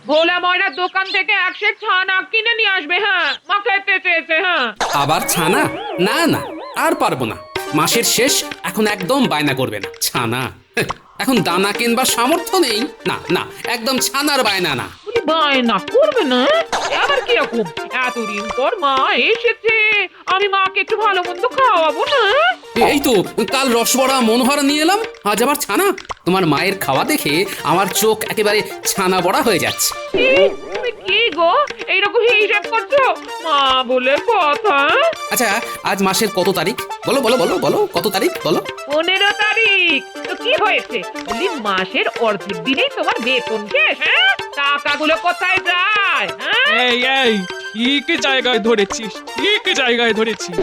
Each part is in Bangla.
ভোলা ময়রার দোকান থেকে এক সের ছানা কিনে নিয়ে আসবে। হ্যাঁ, মা খেতে চেয়েছে। হ্যাঁ, আবার ছানা? না না, আর পারবো না। মাসের শেষ, এখন একদম বায়না করবে না ছানা। হেহ, এখন দানা কিনবার সামর্থ্য নেই। না না, একদম ছানার বায়না না। বলি বায়না করবে না? আবার কিরকম? এতদিন পর মা এসেছে, আমি মাকে একটু ভালো মন্দ খাওয়াবো না? এই তো কাল রসবড়া মনোহর নিয়ে এলাম, আজ আবার ছানা। তোমার মায়ের খাওয়া দেখে আমার চোখ একেবারে ছানা বড়া হয়ে যাচ্ছে। তুমি কি গো এইরকম হিসাব করছো? মা বলে কথা। আচ্ছা, আজ মাসের কত তারিখ? বলো বলো বলো বলো, কত তারিখ বলো? 15 তারিখ। তো কি হয়েছে? বলি মাসের অর্ধেক দিনেই তোমার বেতন শেষ। হ্যাঁ, টাকাগুলো কোথায় যায়? হ্যাঁ, এই ঠিক জায়গায় ধরেছিস, ঠিক জায়গায় ধরেছিস।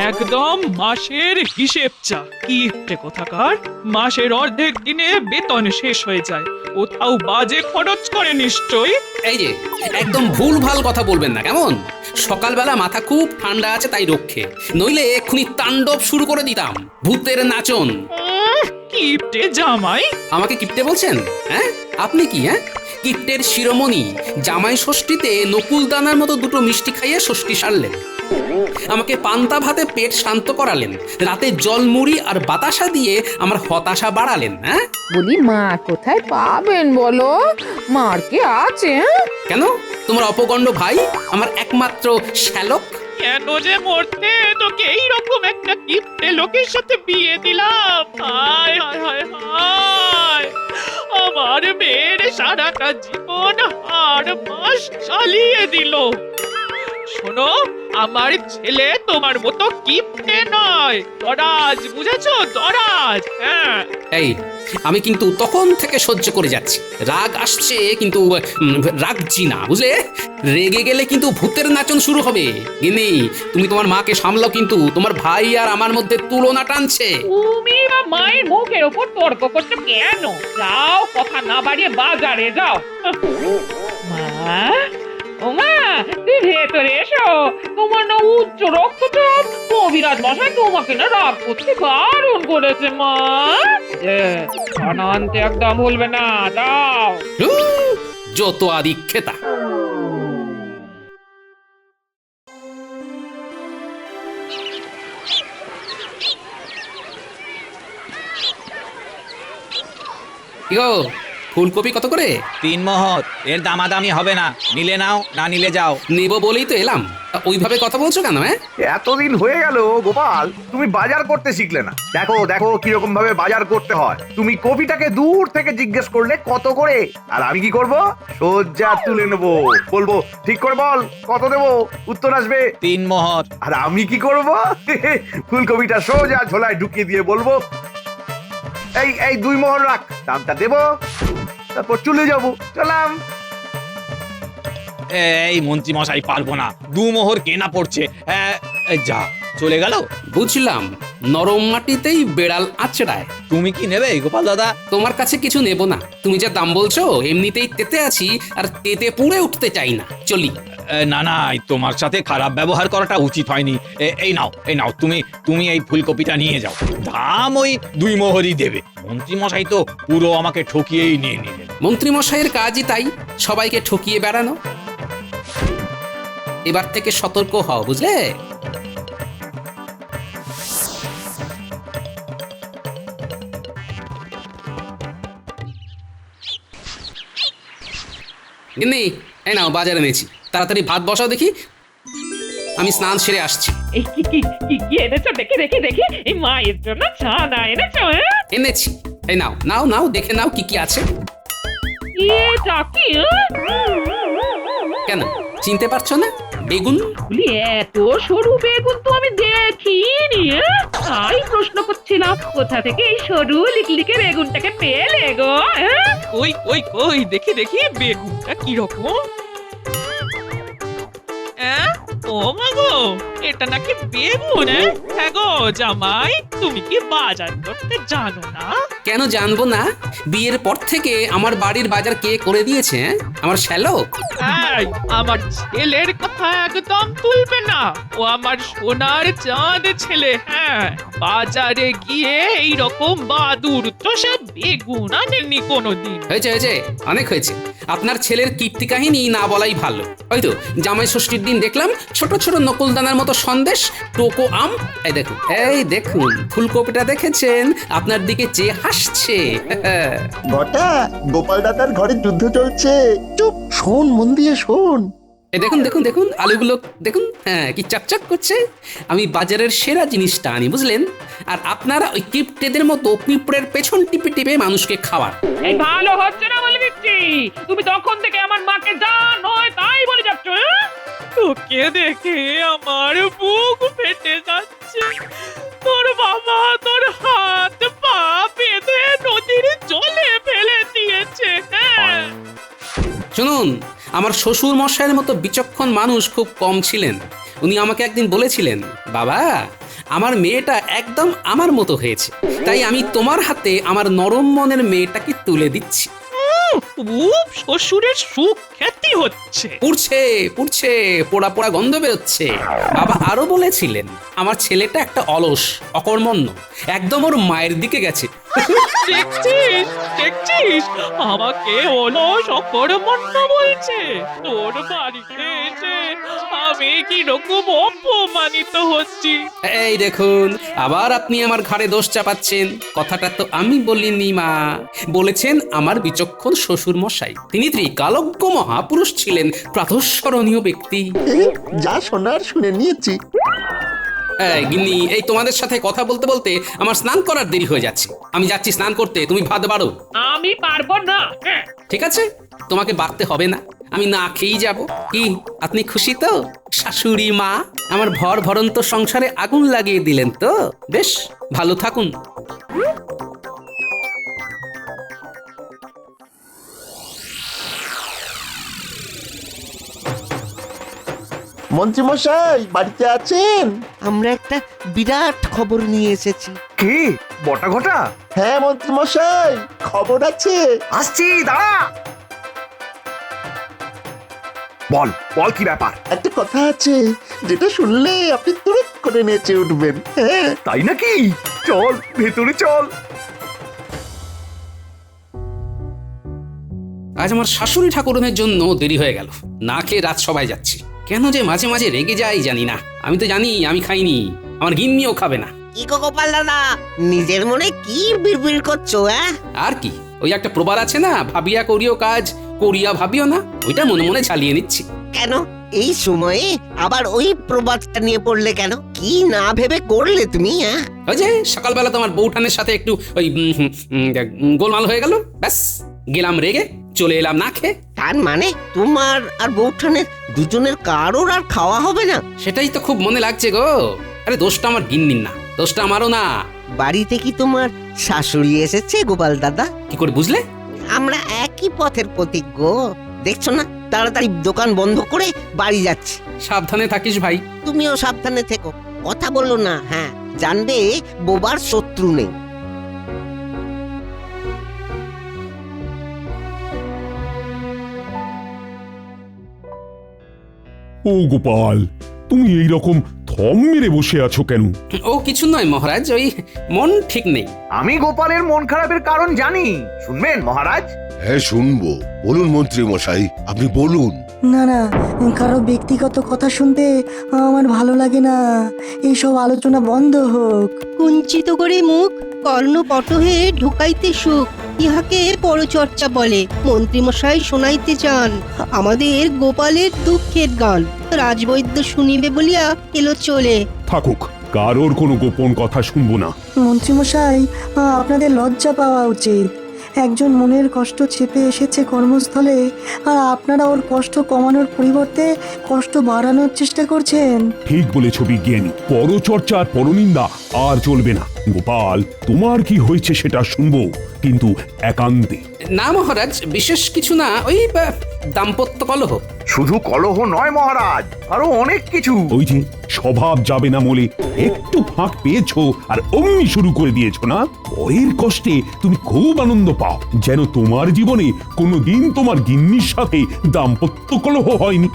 একদম মাসের হিসেব চা। কিপ্টে কোথাকার, মাসের অর্ধেক দিনে বেতন শেষ হয়ে যায়, কোথাও বাজে খরচ করে নিশ্চয়ই। এই যে একদম ভুল ভাল কথা বলবেন না কেমন? সকালবেলা মাথা খুব ঠান্ডা আছে তাই রক্ষে, নইলে এক্ষুনি তাণ্ডব শুরু করে দিতাম, ভূতের নাচন। কিপ্টে জামাই। আমাকে কিপ্টে বলছেন? হ্যাঁ, আপনি কি? হ্যাঁ, কিপ্টের শিরোমণি জামাই ষষ্ঠীতে নকুল দানার মতো দুটো মিষ্টি খাইয়ে ষষ্ঠী সারলেন, আমাকে পান্তা ভাতে পেট শান্ত করালেন, রাতে জলমুড়ি আর বাতাসা দিয়ে আমার হতাশা বাড়ালেন। হ্যাঁ, বলি মা কোথায় পাবেন বলো? মার কে আছে? কেন? তোমার অপগণ্ড ভাই, আমার একমাত্র শ্যালক। কেন যে মরতে তোকে এইরকম একটা কিপ্টে লোকের সাথে বিয়ে দিলাম? হায় হায় হায় হায়, আমার মেয়ের সারাটা জীবন আর মাস চালিয়ে দিল। শোনো, আমার ছেলে তোমার মতো কিপ্টে নয়, দরাজ, বুঝেছো? দরাজ। হ্যাঁ, এই, আমি কিন্তু তখন থেকে সহ্য করে যাচ্ছি, রাগ আসছে কিন্তু রাগছি না, বুঝলে? রেগে গেলে কিন্তু ভূতের নাচন শুরু হবে। গিনি, তুমি তোমার মাকে সামলাও, কিন্তু তোমার ভাই আর আমার মধ্যে তুলনা টানছে। তুমি বা মায়ের মুখের ওপর তর্ক করছো কেন? যাও, কথা না বাড়িয়ে বাজারে যাও। মা, ও মা, তুই ভেতরে এসো। তোমার না উচ্চ রক্তচাপ, কবিরাজ মশাই তোমাকে না রাগ করতে বারণ করেছে। মা, খানা আনতে একদম ভুলবে না, যাও। যত আদিক্ষেতা। কি গো, ফুলকপি কত করে? 3 মোহর। এর দামাদামি হবে না, নিলে নাও, না নিলে যাও। নেব বলেই তো এলাম, ওইভাবে কথা বলছো কেন? হ্যাঁ, এতদিন হয়ে গেল গোপাল, তুমি বাজার করতে শিখলে না। দেখো দেখো কিরকম ভাবে বাজার করতে হয়। তুমি কপিটাকে দূর থেকে জিজ্ঞেস করলে কত করে, আর আমি কি করব? সোজা তুলে নেবো, বলবো ঠিক করে বল কত দেবো, উত্তর আসবে 3 মোহর। আর আমি কি করব? ফুলকপিটা সোজা ঝোলায় ঢুকিয়ে দিয়ে বলবো এই এই 2 মোহর রাখ, দামটা দেবো, তারপর চলে যাবো। চলাম। এই মন্ত্রী মশাই, পারবো না, 2 মোহর কেনা পড়ছে। যা, চলে গেল। বুঝলাম, নরম মাটিতেই বেড়াল আঁচড়ায়। তুমি কি নেবে গোপাল দাদা? তোমার কাছে কিছু নেব না, তুমি যা দাম বলছো এমনিতেই তেতে আছি, আর তেতে পুড়ে উঠতে চাই না। চলি। না না, তোমার সাথে খারাপ ব্যবহার করাটা উচিত হয়নি। এই নাও, এই নাও, তুমি এই ফুলকপিটা নিয়ে যাও, দাম ওই 2 মোহরই দেবে। মন্ত্রী মশাই তো পুরো আমাকে ঠকিয়েই নিয়ে নিলেন। মন্ত্রী মশাইয়ের কাজই তাই, সবাইকে ঠকিয়ে বেড়ানো। এবার থেকে সতর্ক হও, বুঝলে? গিন্নি, এই নাও, বাজারে এনেছি, তাড়াতাড়ি ভাত বসাও দেখি, আমি স্নান সেরে আসছি। এই কি কি কি কি এনেছো? দেখি দেখি দেখি। এই মায়ের জন্য ছানা এনেছো? হ্যাঁ, এনেছি, এই নাও নাও নাও, দেখে নাও কি কি আছে। এটা কি? কেন, চিনতে পারছো না? বেগুন। বলি এত সরু বেগুন তো আমি দেখিনি। তাই প্রশ্ন করছিলাম, কোথা থেকে এই সরু লিকলিকে বেগুনটাকে পেলে গো? হ্যাঁ, ওই ওই ওই, দেখি দেখি বেগুনটা কিরকম। ও মা গো, এটা নাকি বেগুন? হ্যাঁ গো জামাই, তুমি কি বাজার করতে জানো না? কেন জানবো না? বিয়ের পর থেকে আমার বাড়ির বাজার কে করে দিয়েছে? আমার শ্যালক। এই, আমার ছেলের কথা একদম তুলবে না। ও আমার সোনার চাঁদ ছেলে। হ্যাঁ, বাজারে গিয়ে এই রকম বাদুর তো সে বেগুন আনেনি কোনোদিন। হয়েছে হয়েছে, অনেক হয়েছে। আপনার ছেলের কীর্তি কাহিনী না বলাই ভালো। ওই তো জামাই ষষ্ঠীর দিন দেখলাম ছোট ছোট নকুলদানার মতো সন্দেশ, টোকো আম। এই দেখুন ফুলকপিটা দেখেছেন? আপনার দিকে চেয়ে হাসছে। ঘটা গোপাল দাদার ঘরে যুদ্ধ চলছে। চুপ, শোন, মন দিয়ে শোন। এই দেখুন দেখুন দেখুন আলুগুলো দেখুন, হ্যাঁ কি চকচক করছে। আমি বাজারের সেরা জিনিসটা আনি, বুঝলেন? আর আপনারা ওই কিপটেদের মতো পিঁপড়ের পেছন টিপে টিপে মানুষকে খাওয়ার। এই ভালো হচ্ছে না বলে দিচ্ছি। তুমি তখন থেকে আমার মাকে যা নয় তাই বলে যাচ্ছ। হ্যাঁ? তোকে দেখে আমার বুক ফেটে যাচ্ছে। তোর বাবা তোর হাত পা বেঁধে নদীর জলে ফেলে দিয়েছে। হ্যাঁ, শুনুন, আমার শ্বশুর মশাইয়ের মতো বিচক্ষণ মানুষ খুব কম ছিলেন। উনি আমাকে একদিন বলেছিলেন, বাবা আমার মেয়েটা একদম আমার মতো হয়েছে, তাই আমি তোমার হাতে আমার নরম মনের মেয়েটাকে তুলে দিচ্ছি। খুব শ্বশুরের সুখ খ্যাতি হচ্ছে। পুড়ছে পুড়ছে, পোড়া পোড়া গন্ধ বেরোচ্ছে। বাবা আরো বলেছিলেন, আমার ছেলেটা একটা অলস অকর্মণ্য, একদম ওর মায়ের দিকে গেছে। দেখছিস দেখছিস, আমাকে অলস অকর্মণ্য বলছে। তোর বাড়িতে এসে আমি কি রকম অপমানিত হচ্ছি। এই দেখুন, আবার আপনি আমার ঘাড়ে দোষ চাপাচ্ছেন। কথাটা তো আমি বলিনি মা, বলেছেন আমার বিচক্ষণ শ্বশুর মশাই। তিনি ত্রিকালজ্ঞ মহাপুরুষ ছিলেন, প্রাতঃস্মরণীয় ব্যক্তি। যা শোনার শুনে নিয়েছি। এই গিন্নি, এই তোমাদের সাথে কথা বলতে বলতে আমার স্নান করার দেরি হয়ে যাচ্ছে। আমি যাচ্ছি স্নান করতে, তুমি ভাত বাড়ো। আমি পারবো না। হ্যাঁ। ঠিক আছে, তোমাকে বাড়তে হবে না, আমি না খেয়েই যাব। কি আপনি খুশি তো? শাশুড়ি মা আমার ভর ভরন্ত সংসারে আগুন লাগিয়ে দিলেন তো? বেশ ভালো থাকুন। মন্ত্রী মশাই বাড়িতে আছেন? আমরা একটা বিরাট খবর নিয়ে এসেছি। কি বটা ঘটা? হ্যাঁ মন্ত্রী মশাই, খবর আছে। আসছি, দাঁড়া। বল বল, কি ব্যাপার? একটা কথা আছে যেটা শুনলে আপনি তুরত করে নেচে উঠবেন। হ্যাঁ, তাই নাকি? চল ভেতরে চল। আজ আমার শাশুড়ি ঠাকুরনের জন্য দেরি হয়ে গেল। না খেয়ে রাত সবাই যাচ্ছি। কেন যে মাঝে মাঝে রেগে যাই জানি না। আমি তো জানি আমি খাইনি, আমার গিন্নিও খাবে না। কি গো গোপাল দাদা, নিজের মনে কি বিড়বিড় করছো? আর কি, ওই একটা প্রবাদ আছে না, ভাবিয়া করিও কাজ করিয়া ভাবিও না, ওইটা মনে মনে চালিয়ে নিচ্ছি। কেন এই সময়ে আবার ওই প্রবাদটা নিয়ে পড়লে কেন? কি না ভেবে করলে তুমি? ওই যে সকালবেলা তোমার বউঠানের সাথে একটু ওই গোলমাল হয়ে গেল, ব্যাস গেলাম রেগে, চলে এলাম না খেয়ে। তার মানে তোমার আর বউঠানের দুজনের কারোর আর খাওয়া হবে না? সেটাই তো খুব মনে লাগছে গো। আরে দোষটা আমার গিন্নির না, দোষটা আমারও না। বাড়িতে কি তোমার শাশুড়ি এসেছে গোপাল দাদা? কি করে বুঝলে? আমরা একই পথের প্রতীক গো। দেখছো না, তাড়াতাড়ি দোকান বন্ধ করে বাড়ি যাচ্ছি। সাবধানে থাকিস ভাই। তুমিও সাবধানে থেকো, কথা বলো না। হ্যাঁ, জানবে বোবার শত্রু নেই। ও গোপাল, তুমি এই রকম থম মেরে বসে আছো কেন? ও কিছু নয় মহারাজ, ওই মন ঠিক নেই। আমি গোপালের মন খারাপের কারণ জানি, শুনবেন মহারাজ? হ্যাঁ শুনবো, বলুন মন্ত্রী মশাই, আপনি বলুন। না না, কারো ব্যক্তিগত কথা শুনতে আমার ভালো লাগে না। এইসব আলোচনা বন্ধ হোক। কুঞ্চিত করে মুখ, কর্ণপটহে ঢুকাইতে সুখ, ইহাকে পরচর্চা বলে। মন্ত্রীমশাই শোনাইতে চান আমাদের গোপালের দুঃখের গান। রাজবৈদ্য শুনিবে বলিয়া এলো চলে। থাকুক, কারোর কোনো গোপন কথা শুনবো না। মন্ত্রীমশাই, আপনাদের লজ্জা পাওয়া উচিত। একজন মনের কষ্ট চেপে এসেছে কর্মস্থলে, আর আপনারা ওর কষ্ট কমানোর পরিবর্তে কষ্ট বাড়ানোর চেষ্টা করছেন। ঠিক বলেছ বিজ্ঞানী, পরচর্চা আর পরনিন্দা আর চলবে না। গোপাল, তোমার কি হয়েছে সেটা শুনবো, কিন্তু একান্তে। না মহারাজ, বিশেষ কিছু না, ওই দাম্পত্য কলহ। শুধু কলহ নয় মহারাজ, আরো অনেক কিছু। ওই যে স্বভাব যাবে না বলে একটু ফাঁক পেয়েছো আর অমনি শুরু করে দিয়েছো না। পরের কষ্টে তুমি খুব আনন্দ পাও, যেন তোমার জীবনে কোনোদিন তোমার গিন্নির সাথে দাম্পত্য কলহ হয়নি।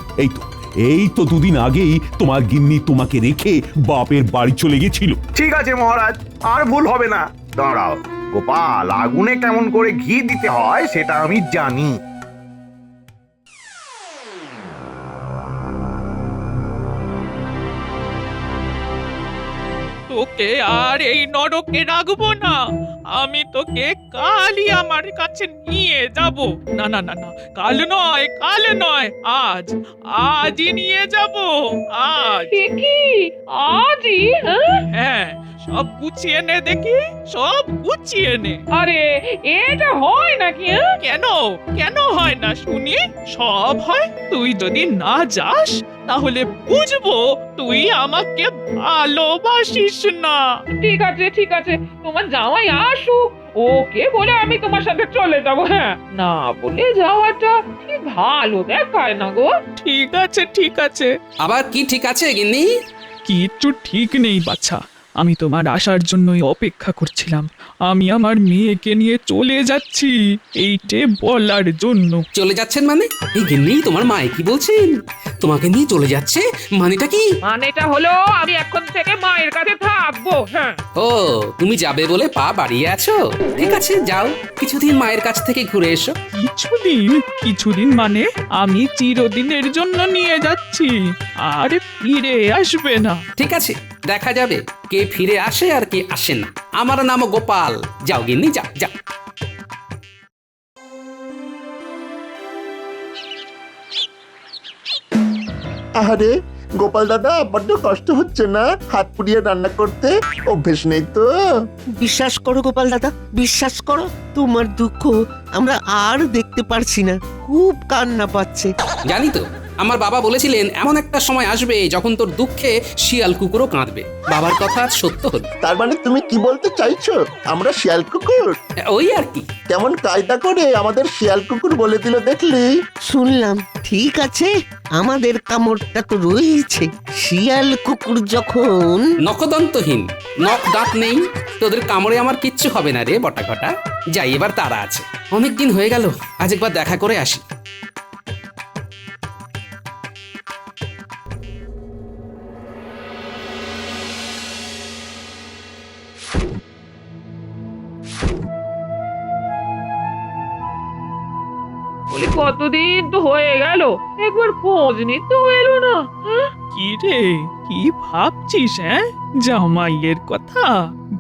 এই তো দুদিন আগেই তোমার গিন্নি তোমাকে রেখে বাপের বাড়ি চলে গেছিল। ঠিক আছে মহারাজ, আর ভুল হবে না। দাঁড়াও গোপাল, আগুনে কেমন করে ঘি দিতে হয় সেটা আমি জানি। তোকে আর এই নরকে রাখবো না। আমি তোকে কালই আমার কাছে নিয়ে যাব। না না না না, কাল নয়, আজই নিয়ে যাব। আজ কি আজই? হ্যাঁ, সব গুছিয়ে নে দেখি, সব গুছিয়ে নে। আরে এটা হয় নাকি? কেন হয় না শুনি? সব হয়। তুই যদি না যাস তাহলে বুঝবো তুই আমাকে ভালোবাসিস না। ঠিক আছে, তোমার জামাই আসুক, ওকে বলে আমি তোমার সাথে চলে যাবো। হ্যাঁ, না বলে যাওয়াটা ঠিক ভালো দেখায় না গো। ঠিক আছে। আবার কি ঠিক আছে গিন্নি? কিচ্ছু ঠিক নেই বাছা। আমি তোমার আসার জন্যই অপেক্ষা করছিলাম। আমি আমার মেয়েকে নিয়ে চলে যাচ্ছি এইটে বলার জন্য। চলে যাচ্ছেন মানে? এই গিন্নি, তোমার মা কি বলছেন? তোমাকে নিয়ে চলে যাচ্ছে মানেটা কি? মানেটা হলো আমি এখন থেকে মায়ের কাছে থাকবো। হ্যাঁ। ও, তুমি যাবে বলে পা বাড়িয়ে আছো? ঠিক আছে, যাও, কিছুদিন মায়ের কাছ থেকে ঘুরে এসো। কিছুদিন মানে আমি চিরদিনের জন্য নিয়ে যাচ্ছি, আর ফিরে আসবে না। ঠিক আছে, দেখা যাবে কে ফিরে আসে আর কে আসে না। আমার নাম গোপাল। যাও গিন্নি, যাও যাও। আরে গোপাল দাদা, বড্ড কষ্ট হচ্ছে না হাত পুড়িয়ে রান্না করতে? অভ্যেস নেই তো? বিশ্বাস করো গোপাল দাদা, বিশ্বাস করো, তোমার দুঃখ আমরা আর দেখতে পারছি না। খুব কান্না পাচ্ছে। জানি তো, আমার বাবা বলেছিলেন এমন একটা সময় আসবে যখন তোর দুঃখে শিয়াল কুকুরও কাঁদবে। বাবার কথা আজ সত্য হলো। তার মানে তুমি কি বলতে চাইছো আমরা শিয়াল কুকুর? ওই আর কি। কেমন কায়দা করে আমাদের শিয়াল কুকুর বলে দিল দেখলি? শুনলাম। ঠিক আছে, আমাদের কামড়টা তো রয়েছে। শিয়াল কুকুর যখন নখদন্তহীন, নখ দাঁত নেই, তোদের কামড়ে আমার কিচ্ছু হবে না রে বটা ঘটা। যাই, এবার তারা আছে। অনেকদিন হয়ে গেল, আজ একবার দেখা করে আসি। বলে কতদিন তো হয়ে গেল, একবার খোঁজ নিতে এলো না। কি রে, কি ভাবছিস? জামাইয়ের কথা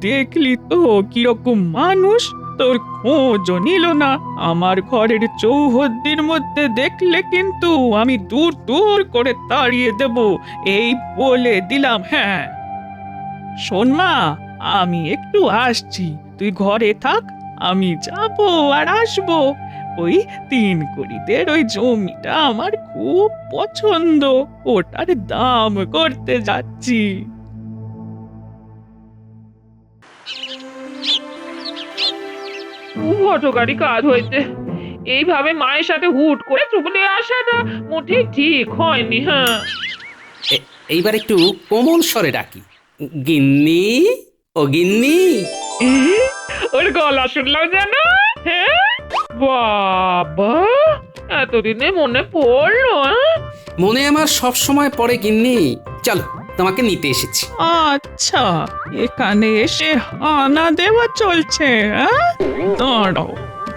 দেখলি তো কিরকম মানুষ, তোর খোঁজও নিল না। আমার ঘরের চৌহদ্দির মধ্যে দেখলে কিন্তু আমি দূর দূর করে তাড়িয়ে দেব, এই বলে দিলাম। হ্যাঁ, শোন মা, আমি একটু আসছি, তুই ঘরে থাক, আমি যাব আর আসবো। ওই 3 কড়িদের ওই জমিটা আমার খুব পছন্দ, ওটার দাম করতে যাচ্ছি। খুব হঠকারী কাজ হয়েছে। এইভাবে মায়ের সাথে হুট করে চলে আসাটা মোটেই ঠিক হয়নি। হ্যাঁ, এইবার একটু কোমল স্বরে ডাকি, গিন্নি, ও গিন্নি। ওর গলা শুনলাম যেন। হ্যাঁ বাবা, এতদিনে মনে পড়লো। মনে আমার সব সময় পড়ে গিন্নি। চলো, তোমাকে নিতে এসেছি। আচ্ছা, এখানে এসে হানা দেওয়া চলছে? দাঁড়াও,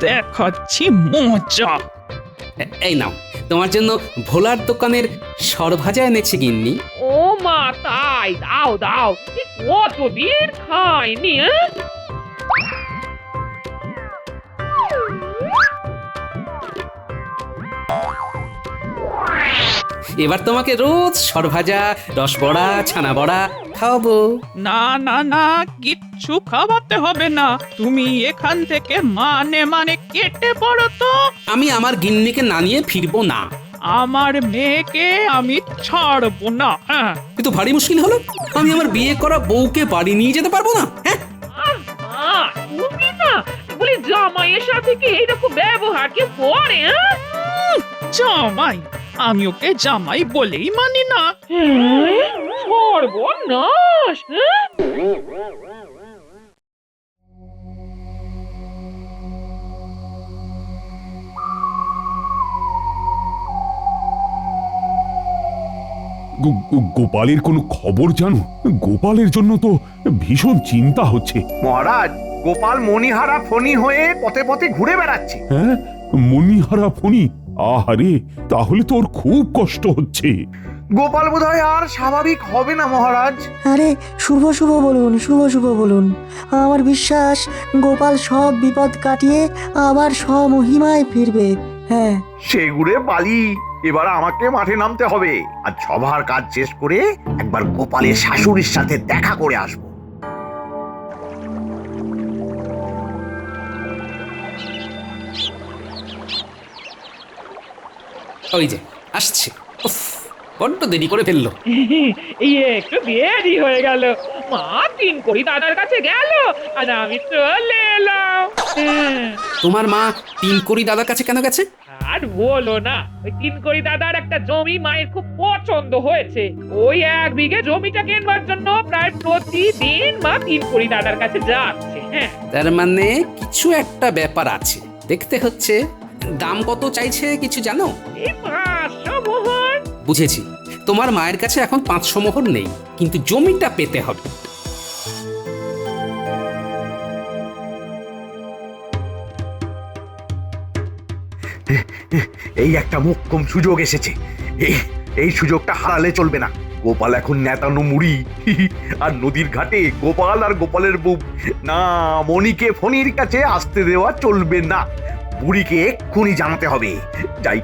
দেখাচ্ছি মজা। এই নাও, তোমার জন্য ভোলার দোকানের সরভাজা এনেছি গিন্নি। ও মা, তাই? দাও দাও, কতদিন খাইনি। এবার তোমাকে রোজ সরভাজা, রসবড়া, ছানা বড়া খাওয়াবো। না না না, কিচ্ছু খাওয়াতে হবে না। তুমি এখান থেকে মানে কেটে পড়ো তো। আমি আমার গিন্নিকে না নিয়ে ফিরবো না। আমার মেয়েকে আমি ছাড়বো না। হ্যাঁ, কিন্তু ভারী মুশকিল হলো, আমি আমার বিয়ে করা বউকে বাড়ি নিয়ে যেতে পারবো না। হ্যাঁ, তুমি না বলি জামাইয়ের সাথে কি এইরকম ব্যবহার কি করে? জামাই, আমি ওকে জামাই বলেই মানি না। সর্বনাশ! হ্যাঁ? গোপালের কোনো খবর জানো? গোপালের জন্য তো ভীষণ চিন্তা হচ্ছে। মহারাজ, গোপাল মণিহারা ফণি হয়ে পথে পথে ঘুরে বেড়াচ্ছে। হ্যাঁ, মণিহারা ফণি? আহারে, তাহলে তো ওর খুব কষ্ট হচ্ছে। গোপাল বোধহয় আর স্বাভাবিক হবে না মহারাজ। আরে শুভ শুভ বলুন, শুভ শুভ বলুন। আমার বিশ্বাস গোপাল সব বিপদ কাটিয়ে আবার স্বমহিমায় ফিরবে। হ্যাঁ, সেগুড়ে বালি, এবার আমাকে মাঠে নামতে হবে আর সভার কাজ শেষ করে একবার গোপালের শাশুড়ির সাথে দেখা করে আসবো। ওই যে আসছে। উফ, বড্ড দেরি করে ফেললো। এই একটু দেরি হয়ে গেল। মা তিন করি দাদার কাছে গেল আর আমি চলে এলাম। তোমার মা তিন কড়ি দাদার কাছে কেন গেছে? আর বলো না, ওই তিন করি দাদার একটা জমি মায়ের খুব পছন্দ হয়েছে। ওই 1 বিঘে জমিটা কেনবার জন্য প্রায় প্রতিদিন মা তিন করি দাদার কাছে যাচ্ছে। হ্যাঁ, তার মানে কিছু একটা ব্যাপার আছে। দেখতে হচ্ছে। দাম কত চাইছে কিছু জানো? এই 500 মোহর। বুঝেছি, তোমার মায়ের কাছে এখন 500 মোহর নেই, কিন্তু জমিটা পেতে হবে। এই একটা মোক্ষম সুযোগ এসেছে। এই এই সুযোগটা হারালে চলবে না। গোপাল এখন নেতানো মুড়ি আর নদীর ঘাটে গোপাল আর গোপালের বউ। না, মণিকে ফণির কাছে আসতে দেওয়া চলবে না। বুড়িকে এক্ষুনি জানাতে হবে। যাই।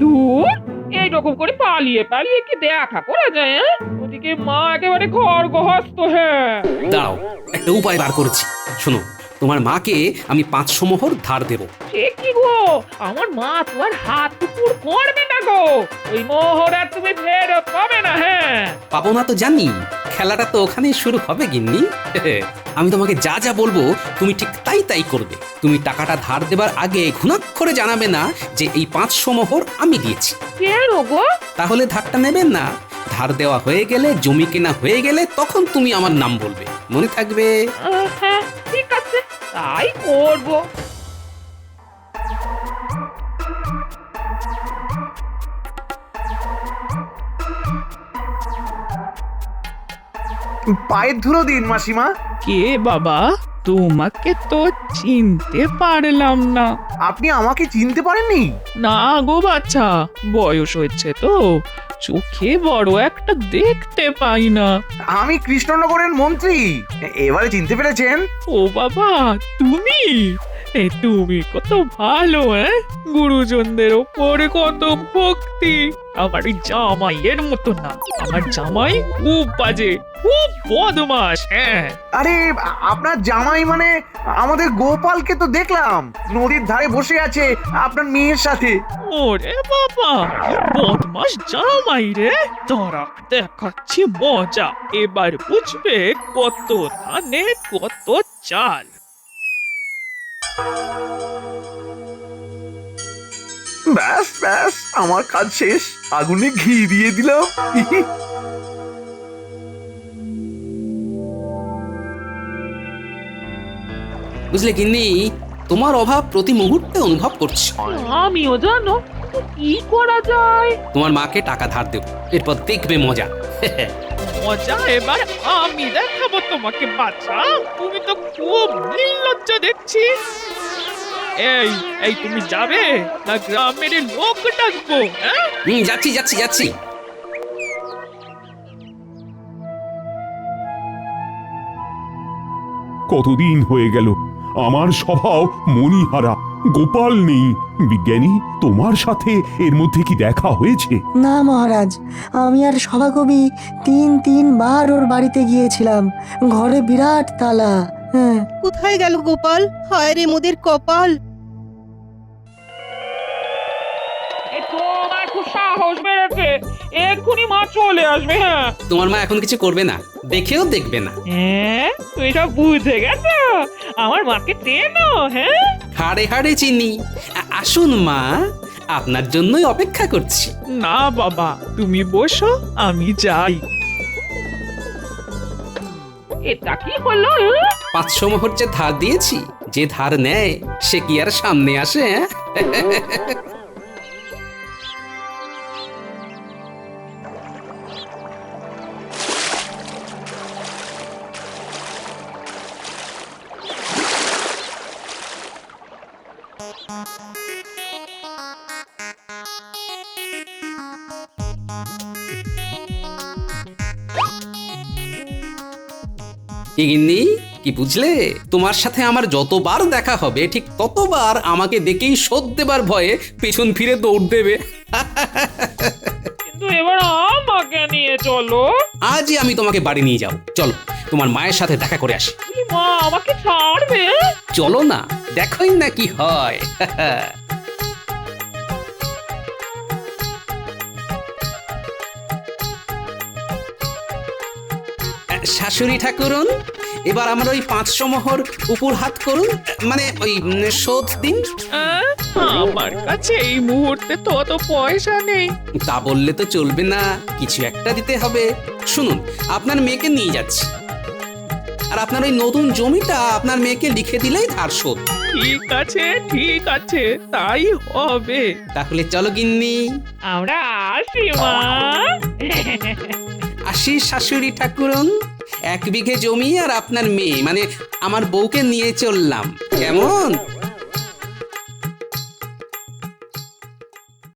দূর, এইরকম করে পালিয়ে পালিয়ে কি দেখা করা যায়? হ্যাঁ? ওদিকে মা একেবারে খড়গহস্ত। হ্যাঁ, দাঁড়াও, একটা উপায় বার করেছি। শোনো, তোমার মাকে আমি 500 মোহর ধার দেব। সে কি গো, আমার মা তোমার হাত টুকুর করবে না গো। ওই মোহর আর তুমি ফেরত পাবে না। হ্যাঁ, পাবো না তো জানি, খেলাটা তো ওখানেই শুরু হবে গিন্নি। আমি তোমাকে যা যা বলবো তুমি ঠিক তাই তাই করবে। তুমি টাকাটা ধার দেবার আগে ঘুণাক্ষরে জানাবে না যে এই 500 মোহর আমি দিয়েছি। কেন গো? তাহলে ধারটা নেবেন না। ধার দেওয়া হয়ে গেলে, জমি কেনা হয়ে গেলে তখন তুমি আমার নাম বলবে। মনে থাকবে? হ্যাঁ, ঠিক আছে, তাই করবো। পায়ের ধুলো দিন মাসিমা। কে বাবা? তোমাকে তো চিনতে পারলাম না। আপনি আমাকে চিনতে পারেননি? না গো বাচ্চা, বয়স হয়েছে তো, চোখে বড় একটা দেখতে পাই না। আমি কৃষ্ণনগরের মন্ত্রী। এবারে চিনতে পেরেছেন? ও বাবা, তুমি? তুমি কত ভালো, গুরুজনদের ওপরে কত ভক্তি। আমার জামাইয়ের মতো না। আমার জামাই খুব বাজে, খুব বদমাস। আরে, আপনার জামাই মানে আমাদের গোপালকে তো দেখলাম নদীর ধারে বসে আছে আপনার মেয়ের সাথে। ওরে বাবা, বদমাস জামাই রে। তোরা দেখাচ্ছি মজা। এবার বুঝবে কত ধানে কত চাল। ব্যাস ব্যাস, আমার কাজ শেষ। আগুনে ঘি দিয়ে দিলাম। বুঝলে গিন্নি, তোমার অভাব প্রতি মুহূর্তে অনুভব করছি। আমিও জানো, তো কি করা যায়? তোমার মাকে টাকা ধার দেব, এরপর দেখবে মজা। মজা এবার আমি দেখাবো তোমাকে বাচ্চা। তুমি তো খুব নির্লজ্জ দেখছি। এই এই তুমি যাবে না গ্রামের লোক ডাকবো? যাচ্ছি যাচ্ছি যাচ্ছি। কতদিন হয়ে গেল আমার স্বভাব মণিহারা, গোপাল নেই। বিজ্ঞানী, তোমার সাথে এর মধ্যে কি দেখা হয়েছে? না মহারাজ, আমি আর সভাকবি তিনবার ওর বাড়িতে গিয়েছিলাম। ঘরে বিরাট তালা। হ্যাঁ, কোথায় গেল গোপাল? হায় রে মোদের কপাল। তোমার খুব সাহস বেড়েছে, এক্ষুনি মা চলে আসবে। হ্যাঁ তোমার মা এখন কিছু করবে না, দেখেও দেখবে না। হ্যাঁ তুমি সব বুঝে গেছো, আমার মাকে চেনো? হ্যাঁ হাড়ে হাড়ে চিনি। আসুন মা, আপনার জন্যই অপেক্ষা করছি। না বাবা, তুমি বসো, আমি যাই। এটা কি হলো? 500 মোহর যে ধার দিয়েছি, যে ধার নেয় সে কি আর সামনে আসে? কি গিন্নি, কি বুঝলে? তোমার সাথে আমার যতবার দেখা হবে ঠিক ততবার আমাকে দেখেই শোধ দেবার ভয়ে পেছন ফিরে দৌড় দেবে। কিন্তু এবার আমাকে নিয়ে চলো। আজই আমি তোমাকে বাড়ি নিয়ে যাব। চলো, তোমার মায়ের সাথে দেখা করে আসি। মা আমাকে ছাড়বে? চলো না, দেখোই না কি হয়। শাশুড়ি ঠাকুরন, এবার আমার ওই 500 মোহর উপর হাত করুন, মানে ওই শোধ দিন। আমার কাছে এই মুহূর্তে তো অত পয়সা নেই। তা বললে তো চলবে না, কিছু একটা দিতে হবে। শুনুন, আপনার মেয়েকে নিয়ে যাচ্ছি, আর আপনার ওই নতুন জমিটা আপনার মেয়েকে লিখে দিলেই ধার শোধ। ঠিক আছে, ঠিক আছে, তাই হবে। তাহলে চলো গিন্নি। আমরা আসি মা। আসি শাশুড়ি ঠাকুরন, 1 বিঘে জমি আর আপনার মেয়ে মানে আমার বউকে নিয়ে চললাম, কেমন?